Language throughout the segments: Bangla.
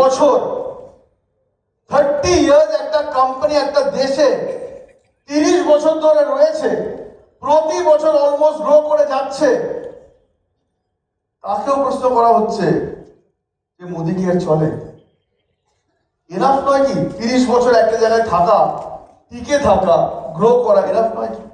বছর 30 ইয়ার্স একটা কোম্পানি একটা দেশে 30 বছর ধরে রয়েছে, প্রতি বছর অলমোস্ট গ্রো করে যাচ্ছে, তাকেও প্রশ্ন করা হচ্ছে যে মোদি কি আর চলে? এনাফ নয় কি 30 বছর একটা জায়গায় থাকা, টিকে থাকা, গ্রো করা এনাফ নয় কি?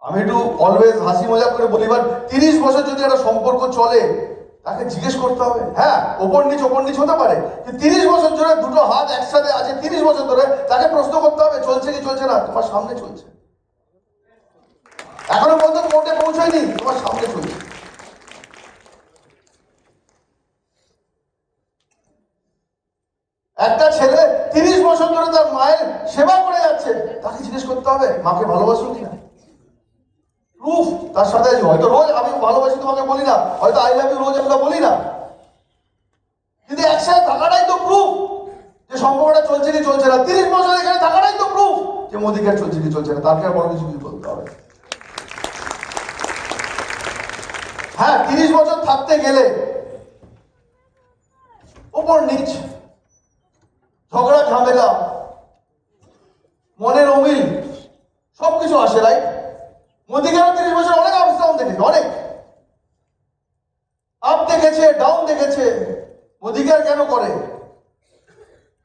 আমি একটু অলওয়েজ হাসি মজা করে বলি, 30 বছর যদি একটা সম্পর্ক চলে, তাকে জিজ্ঞেস করতে হবে। হ্যাঁ, ওপর নিচ হতে পারে, কিন্তু 30 বছর ধরে দুটো হাত একসাথে আছে, 30 বছর ধরে, তাকে প্রশ্ন করতে হবে চলছে কি চলছে না। তোমার সামনে চলছে, এখনো পর্যন্ত কোর্টে পৌঁছায়নি, তোমার সামনে চলছে। একটা ছেলে 30 বছর ধরে তার মায়ের সেবা করে যাচ্ছে, তাকে জিজ্ঞেস করতে হবে মাকে ভালোবাসো কিনা। প্রুফ তার সাথে আছে। হয়তো রোজ আমি ভালোবাসি তোমাকে বলি না, হয়তো আই লাভ ইউ রোজ আমরা বলি না, কিন্তু একসাথে থাকাটাই তো প্রুফ যে সম্পর্কটা চলছে কি চলছে না। 30 বছর এখানে থাকাটাই তো প্রুফ যে মোদিকে আর চলছে কি চলছে না, তাকে আর বড় কিছু বলতে হবে। হ্যাঁ, 30 বছর থাকতে গেলে ওপর নিচ, ঝগড়া ঝামেলা, মনের অমিল, সবকিছু আসে, রাইট? মোদিকে 30 বছর অনেক আপস ডাউন দেখেছে, অনেক আপ দেখেছে, ডাউন দেখেছে। মোদিকে আর কেন করে,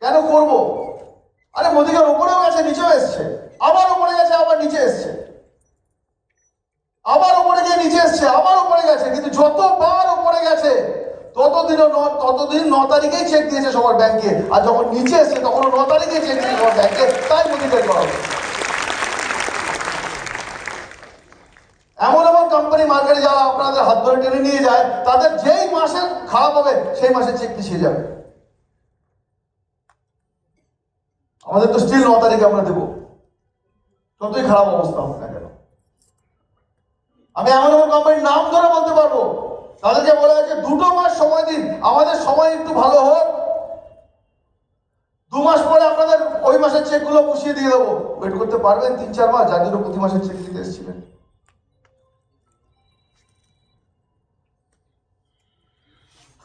কেন করব? আরে মোদিকে উপরেও গেছে, নিচেও এসছে, আবার উপরে গেছে, আবার নিচে এসছে, আবার উপরে গিয়ে নিচে এসছে, আবার উপরে গেছে। কিন্তু যতবার উপরে গেছে ততদিন 9 তারিখেই চেক দিয়েছে সবার ব্যাংকে, আর যখন নিচে এসছে তখন 9 তারিখে চেক দিয়েছে সবার ব্যাংকে। তাই মোদিকে করা হবে। এমন এমন কোম্পানি মার্কেটে যারা আপনাদের হাত ধরে টেনে নিয়ে যায়, তাদের যেই মাসে খারাপ হবে সেই মাসে চেক পিছিয়ে যাবে। আমাদের তো স্টিল 9 তারিখে আমরা দেবো, যতই খারাপ অবস্থা হোক না কেন। আমি এমন এমন কোম্পানির নাম ধরে বলতে পারবো, তাদেরকে বলা হয়েছে 2 মাস সময় দিন, আমাদের সময় একটু ভালো হোক, 2 মাস পরে আপনাদের ওই মাসের চেকগুলো পুষিয়ে দিয়ে দেবো। ওয়েট করতে পারবেন 3-4 মাস, যার জন্য প্রতি মাসের চেক দিতে এসেছিলেন?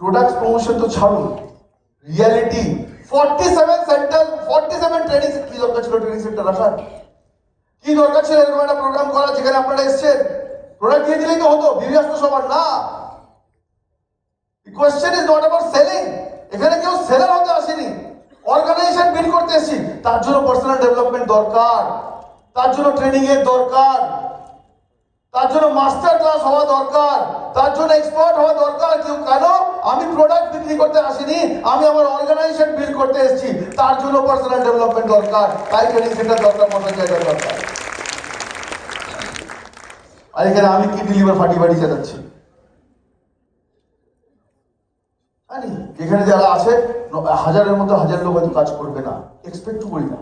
প্রোডাক্ট প্রমোশন তো ছাড়ুন, রিয়ালিটি 47 সেন্টার, 47 ট্রেনিং, কি দরকার ছিল ট্রেনিং সেন্টার রাখার? কি দরকার ছিল এরকম একটা প্রোগ্রাম করা যেখানে আপনারা এসেছেন? প্রোডাক্ট দিয়ে দিলেই তো হতো, বিবিএস সবার না। Question is not about selling. এখানে কেউ সেলার হতে আসেনি, অর্গানাইজেশন বিল্ড করতে এসেছি। তার জন্য পার্সোনাল ডেভেলপমেন্ট দরকার, তার জন্য ট্রেনিং এর দরকার, তার জন্য মাস্টার ক্লাস হওয়া দরকার, তার জন্য এক্সপার্ট হওয়া দরকার। কেউ কেন? আমি প্রোডাক্ট বিক্রি করতে আসিনি, আমি আমার অর্গানাইজেশন বিল্ড করতে এসেছি, তার জন্য পার্সোনাল ডেভেলপমেন্ট দরকার, তাই ট্রেনিং সেন্টার দরকার, বসার জায়গা দরকার। আর এখানে আমি কি ডেলিভার ফাটি বাড়ি চালাচ্ছি? এখানে যারা আছে 1000-এর মধ্যে 1000 লোক হয়তো কাজ করবে না, এক্সপেক্ট করি না।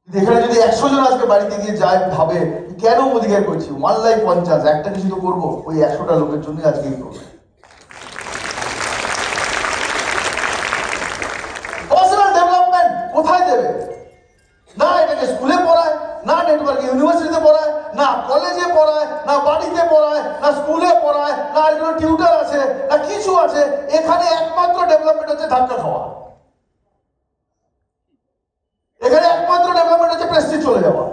এখানে যদি 100 জন আজকে বাড়িতে গিয়ে যায়, ভাবে কেন মোদিকে করছি, 1 লাইফ 1 চান্স, একটা কিছু তো করবো, ওই 100টা লোকের জন্য আজকে এই প্রোগ্রাম। পার্সোনাল ডেভেলপমেন্ট কোথায় দেবে? না এটাকে স্কুলে পড়ায়, না নেটওয়ার্ক ইউনিভার্সিটিতে পড়ায়, না কলেজে পড়ায়, না বাড়িতে পড়ায়, না স্কুলে পড়ায়, না আর কোনো টিউটার আছে, না কিছু আছে। এখানে একমাত্র ডেভেলপমেন্ট হচ্ছে ধাক্কা খাওয়া। এখানে একমাত্র ডেভেলপমেন্ট হচ্ছে প্রেস্টিজ চলে যাওয়া।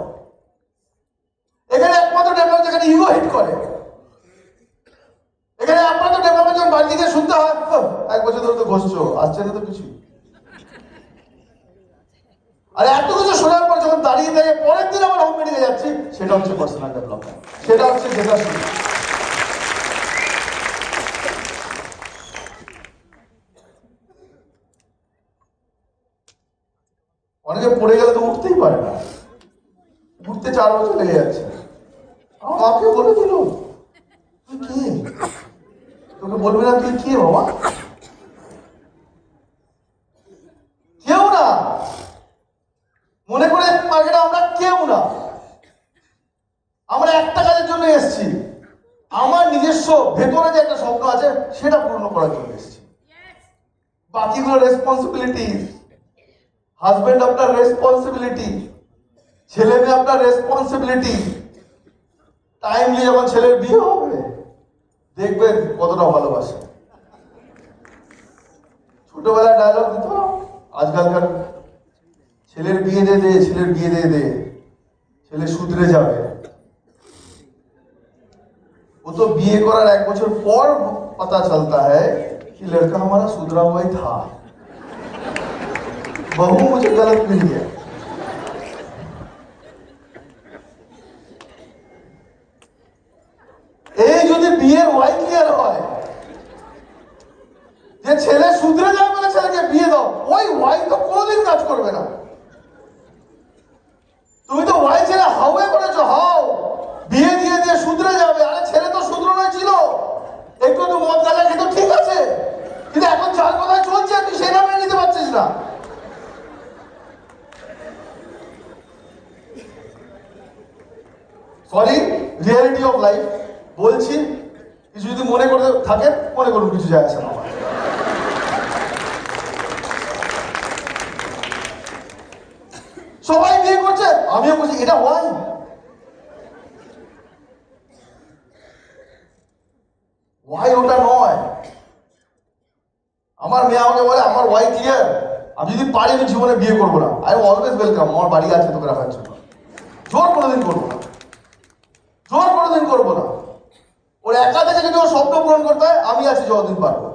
এখানে একমাত্র ডেভেলপমেন্ট যেখানে ইগো হিট করে। এখানে একমাত্র ডেভেলপমেন্ট যখন বাড়ি থেকে শুনতে হয় 1 বছর ধরে তো ঘষছো, আসছে না তো কিছু। আর এত কিছু শোনার পর যখন দাঁড়িয়ে থেকে পরের দিন আমার হোম মিটিংয়ে যাচ্ছি, সেটা হচ্ছে পার্সোনাল ডেভেলপমেন্ট, সেটা হচ্ছে যেটা শুনি। অনেকে পড়ে গেলে তো উঠতেই পারে না, উঠতে 4 বছর লেগে যাচ্ছে। আমার মাকে বলে দিল, তুই কে? তোকে বলবে না তুই কে বাবা? কেউ না। মনে করে মার্কেটে আমরা কেউ না। আমরা একটা কাজের জন্য এসেছি, আমার নিজস্ব ভেতরে যে একটা স্বপ্ন আছে সেটা পূর্ণ করার জন্য এসেছি। বাকিগুলো রেসপন্সিবিলিটি, হাজবেন্ড আপনার রেসপন্সিবিলিটি, ছেলে মেয়ে আপনার রেসপন্সিবিলিটি। টাইমলি যখন ছেলের বিয়ে হবে, দেখবেন কতটা ভালোবাসে। ছোটবেলায় ডায়লগ দিত, আজকালকার ছেলের বিয়ে দিয়ে দে, ছেলের বিয়ে দিয়ে দে, ছেলে শুধরে যাবে। वो तो बीए करार 1 বছর পর पता चलता है कि लड़का हमारा सुधरा हुआ ही था, बहू मुझे गलत मिल गया। এই যদি বিয়ের ওয়াই ক্লিয়ার হয় যে ছেলে শুধরে যাবে বলে ছেলেকে বিয়ে দাও, ওই ওয়াই তো কোনোদিন কাজ করবে না। তুমি তো ওয়াই ছেলে হাওয়ে করেছো, হাও বিয়ে দিয়ে দিয়ে শুধরে যাবে। আরে ছেলে তো শুধরানো ছিল, একটু তো মদ গাঁজা খেত ঠিক আছে, কিন্তু এখন যার কথায় চলছে তুই সেটা মেনে নিতে পারছিস না। সরি, রিয়ালিটি অফ লাইফ বলছি, কিছু যদি মনে করতে থাকেন মনে করুন, কিছু যায় আসে না। সবাই বিয়ে করছে, আমিও করছি, এটা ওয়াই। ওয়াই ওটা নয়। আমার মেয়ে আমাকে বলে আমার ওয়াই ক্লিয়ার, আমি যদি পারি আমি জীবনে বিয়ে করবো না। আই অলওয়েজ ওয়েলকাম, আমার বাড়ি আছে তোকে রাখার জন্য। জোর কোনোদিন করবো না, জোর কোনোদিন করবো না। ওর একা থেকে যদি ওর স্বপ্ন পূরণ করতে হয়, আমি আছি যতদিন পারবো।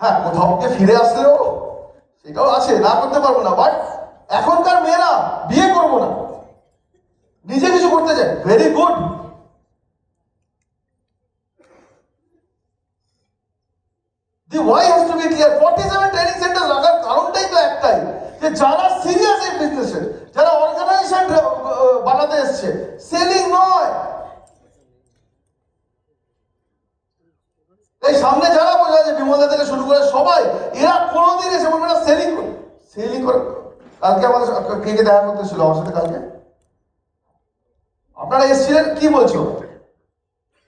হ্যাঁ, কোথাও থেকে ফিরে আসলেও সেটাও আছে, না করতে পারবো না। বাট এখনকার মেয়েরা বিয়ে করবো না, নিজে কিছু করতে চায়, very good. The why has to be clear. 47 training centre রাখার কারণটাই তো একটাই, যে যারা সিরিয়াস এই বিজনেসে, যারা অর্গানাইজেশন বানাতে এসছে, সেলিং নয়। এই সামনে যারা বোঝা যায় বিমলদা থেকে শুরু করে সবাই, এরা কোনোদিন এসে বলবে না সেলিং করে। সেলিং করে কালকে আমাদের কে কে দেখা করতে ছিল আমার সাথে, কালকে আপনারা এসেছিলেন, কি বলছো?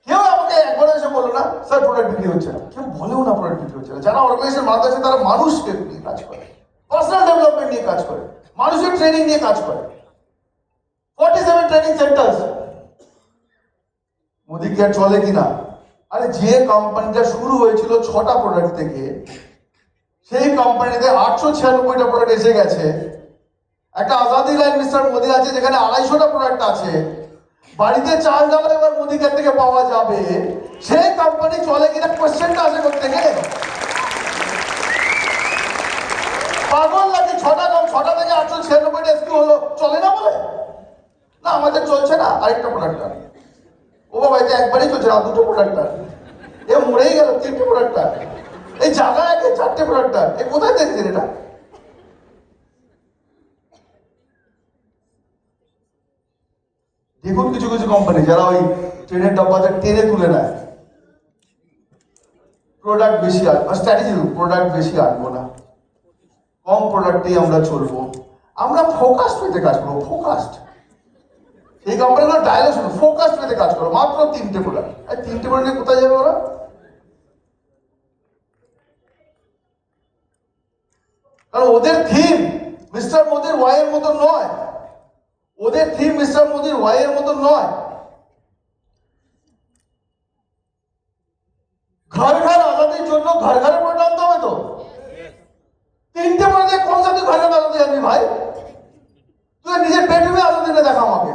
কেউ আমাকে একবার এসে বললো না স্যার প্রোডাক্ট বিক্রি হচ্ছে না, কেউ বলেও না প্রোডাক্ট বিক্রি হচ্ছে না। যারা অর্গানাইজেশন বানাতে আছে তারা মানুষকে নিয়ে কাজ করে, পার্সোনাল ডেভেলপমেন্ট নিয়ে কাজ করে, মানুষের ট্রেনিং নিয়ে কাজ করে। 47 ট্রেনিং সেন্টার, মোদি কি আর চলে কিনা? আরে যে কোম্পানিটা শুরু হয়েছিল 6টা প্রোডাক্ট থেকে, সেই কোম্পানিতে 896টা প্রোডাক্ট এসে গেছে। একটা আজাদি লাইন মিস্টার মোদি আছে যেখানে 250টা প্রোডাক্ট আছে। বাড়িতে চাল ডাল এবার মোদিকার থেকে পাওয়া যাবে। সেই কোম্পানি চলে কিনা কোশ্চেনটা আসে করতে গেলে পাগল লাগে। 6টা থেকে 896টা এসকিউ হলো, চলে না বলে না আমাদের চলছে না, আরেকটা প্রোডাক্ট আনি। ও বাবা, এটা একবারই চলছে না, 2টো প্রোডাক্ট আনি। এ মরেই গেল, 3টে প্রোডাক্ট আনি। এই জায়গায় 4টে প্রোডাক্ট আনি। এ কোথায় দেখছেন এটা? দেখুন কিছু কিছু কোম্পানি যারা ওই ট্রেনের ডাব্বাতে টেনে তুলে নেয়, প্রোডাক্ট বেশি আনবো, স্ট্র্যাটেজি প্রোডাক্ট বেশি আনবো না, কম প্রোডাক্টেই আমরা চলবো, আমরা ফোকাসড পেতে কাজ করবো। ফোকাসড, এই কোম্পানিগুলো ডায়লগ শুনো, ফোকাসড পেতে কাজ করো, মাত্র 3টে প্রোডাক্ট। আর 3টে প্রোডাক্ট নিয়ে কোথায় যাবে ওরা? কারণ ওদের থিম মিস্টার মোদির ওয়াই এর মতো নয়, ওদের থিম মিস্টার মোদির ওয়াই এর মতো নয়। ঘর ঘর আজাদির জন্য ঘর ঘরে প্রোডাক্ট আনতে হবে তো। 3টে প্রোডাক্ট কোন সা তুই ঘর ঘর আজাদি আনবি ভাই? তুই নিজের বেডরুমে আজাদি না দেখা আমাকে।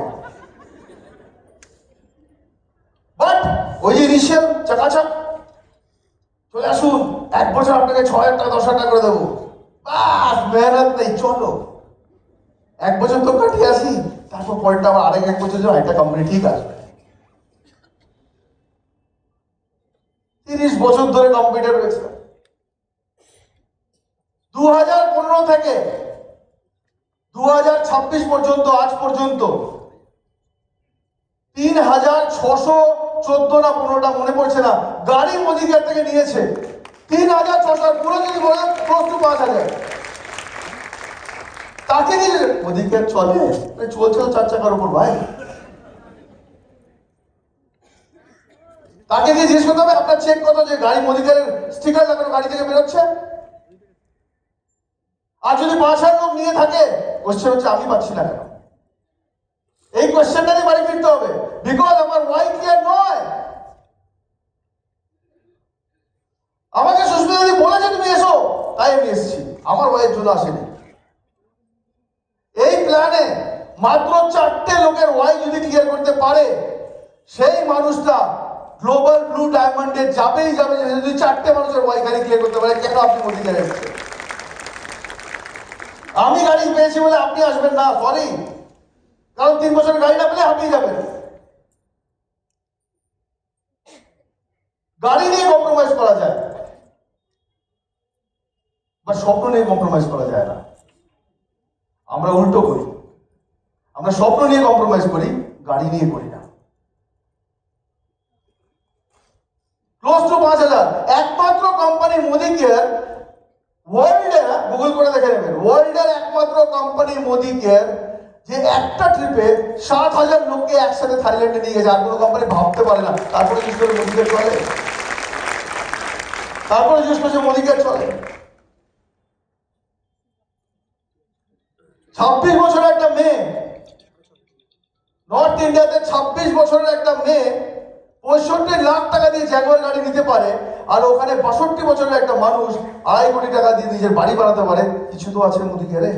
বাট ওই ইনিশিয়াল চাকাচাক চলে আসুন, 1 বছর আপনাকে 6,000 টাকা 10,000 টাকা করে দেবো, বাস মেহনত নেই, চলো 1 বছর তো কাটিয়ে আসি, তারপর পরেরটা আবার আরেক 1 বছর যাও, একটা কোম্পানি ঠিক আসবে। 30 বছর ধরে কম্পিউটার রয়েছে। 2015 থেকে 2026 পর্যন্ত, আজ পর্যন্ত 3,614 না 15টা মনে পড়ছে না গাড়ি মোদি কেয়ার থেকে নিয়েছে। 3,600, পুরো যদি বলেন ক্লোজ টু 5,000। তাকে দিয়ে মোদি কেয়ার চলে, চলছে তো 4 চাকার উপর ভাই। তাকে দিয়ে জিজ্ঞেস করতে হবে আপনার চেক কত, যে গাড়ি মোদি কেয়ারের স্টিকার লাগানো গাড়ি থেকে বেরোচ্ছে। আর যদি 5,000 লোক নিয়ে থাকে, কোশ্চেন হচ্ছে আমি পাচ্ছি না কেন? এই কোশ্চেনটা নিয়ে বাড়ি ফিরতে হবে। বিকজ আমার এসেছি, আমার ওয়াইফের জন্য আসেনি। এই প্ল্যানে মাত্র 4টে লোকের ওয়াই যদি ক্লিয়ার করতে পারে, সেই মানুষটা গ্লোবাল ব্লু ডায়মন্ডে যাবেই যাবে। যদি 4টে মানুষের ওয়াই গাড়ি ক্লিয়ার করতে পারে, কেন আপনি মোদি গাড়ি আসছেন? আমি গাড়ি পেয়েছি বলে আপনি আসবেন না, সরি। কারণ 3 বছরের গাড়ি না পেলে হাঁপিয়ে যাবেন। গাড়ি নিয়ে কম্প্রোমাইজ করা যায়, বা স্বপ্ন নিয়ে কম্প্রোমাইজ করা যায় না। আমরা উল্টো করি, আমরা স্বপ্ন নিয়ে কম্প্রোমাইজ করি, গাড়ি নিয়ে করি না। ক্লোজ টু 5,000 একমাত্র কোম্পানি মোদি কেয়ার, ওয়ার্ল্ডের, গুগল করে দেখে নেবেন, ওয়ার্ল্ডের একমাত্র কোম্পানি মোদি কেয়ার যে একটা ট্রিপে 7,000 লোককে একসাথে থাইল্যান্ডে নিয়ে গেছে। আর কোনো কোম্পানি ভাবতে পারে না। তারপরে জিজ্ঞেস করে মোদি কেয়ার চলে, তারপরে জিজ্ঞেস করছে মোদি কেয়ার চলে। 26 বছরের একটা মেয়ে, নর্থ ইন্ডিয়াতে 26 বছরের একটা মেয়ে 65 লাখ টাকা দিয়ে জ্যাগুয়ার গাড়ি নিতে পারে, আর ওখানে 62 বছরের একটা মানুষ 2.5 কোটি টাকা দিয়ে নিজের বাড়ি বানাতে পারে। কিছু তো আছে মোদি কেয়ারে।